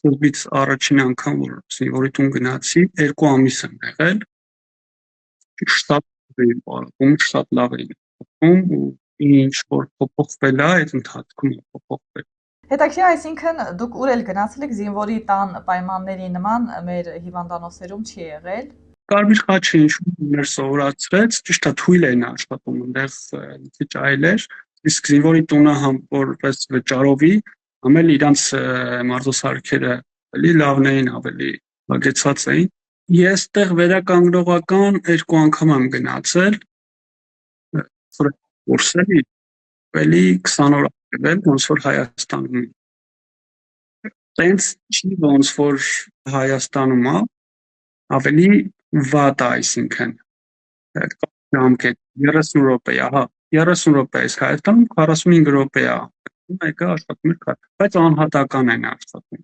սկզբից առաջին անգամ, որ զինվորի տուն գնացի, 2 ամիս եմ եղել, շատ լավ էի պարապում ու ինչ որ փոփոխվել է, այդ ընթացքում է փոփոխվել։ Հետաքրքիր, այսինքն դուք ուր էլ գնացել եք զինվորի տան պայմանների նման մեր հիվանդանոցներում չի եղել։ Կարմիր խաչը ինչ-որ մեր սովորացրեց, ճիշտ է, թույլ էին աշխատում, այնտեղ քիչ այլ էր, իսկ զինվորի տունը համ որպես վճարովի, համ էլ իրանց մարզասարքերը ավելի լավն էին, ավելի հագեցած էին։ Ես տեղ վերականգնողական 2 անգամ եմ գնացել, որսելի էլի 20 օր եղել, ոնց որ Հայաստանում։ Տենց չի ոնց որ Հայաստանում է, ավելի վատ է, այսինքն ժամկետ 30 րոպե, ահա 30 րոպե, իսկ Հայաստանում 45 րոպե է։ Մեկը աշխատում է, բայց անհատական են աշխատում։